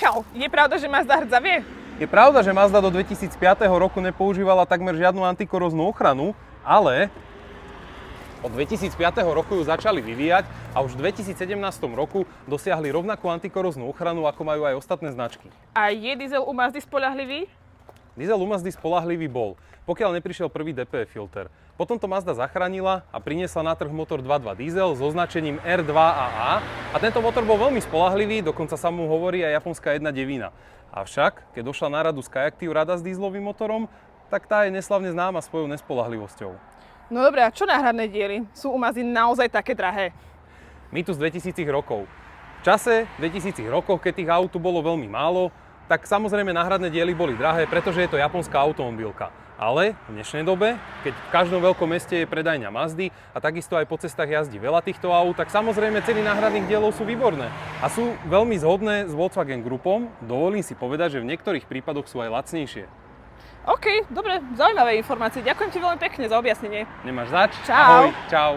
Michal, je pravda, že Mazda hrdzavie? Je pravda, že Mazda do 2005 roku nepoužívala takmer žiadnu antikoroznú ochranu, ale od 2005 roku ju začali vyvíjať a už v 2017 roku dosiahli rovnakú antikoroznú ochranu, ako majú aj ostatné značky. A je diesel u Mazdy spoľahlivý? Diesel u Mazdy spoľahlivý bol, pokiaľ neprišiel prvý DPF filter. Potom to Mazda zachránila a priniesla na trh motor 2.2 diesel s označením R2AA a tento motor bol veľmi spoľahlivý, dokonca sa mu hovorí aj japonská 1.9. Avšak, keď došla na radu Skyactiv rada s dieselovým motorom, tak tá je neslavne známa svojou nespoľahlivosťou. No dobré, a čo náhradné diely? Sú u Mazdy naozaj také drahé? Mýtus 2000 rokov. V čase 2000 rokov, keď tých aut tu bolo veľmi málo, tak samozrejme náhradné diely boli drahé, pretože je to japonská automobilka. Ale v dnešnej dobe, keď v každom veľkom meste je predajňa Mazdy a takisto aj po cestách jazdí veľa týchto aut, tak samozrejme ceny náhradných dielov sú výborné a sú veľmi zhodné s Volkswagen Groupom. Dovolím si povedať, že v niektorých prípadoch sú aj lacnejšie. OK, dobre, zaujímavé informácie. Ďakujem ti veľmi pekne za objasnenie. Nemáš zač? Čau. Ahoj, čau.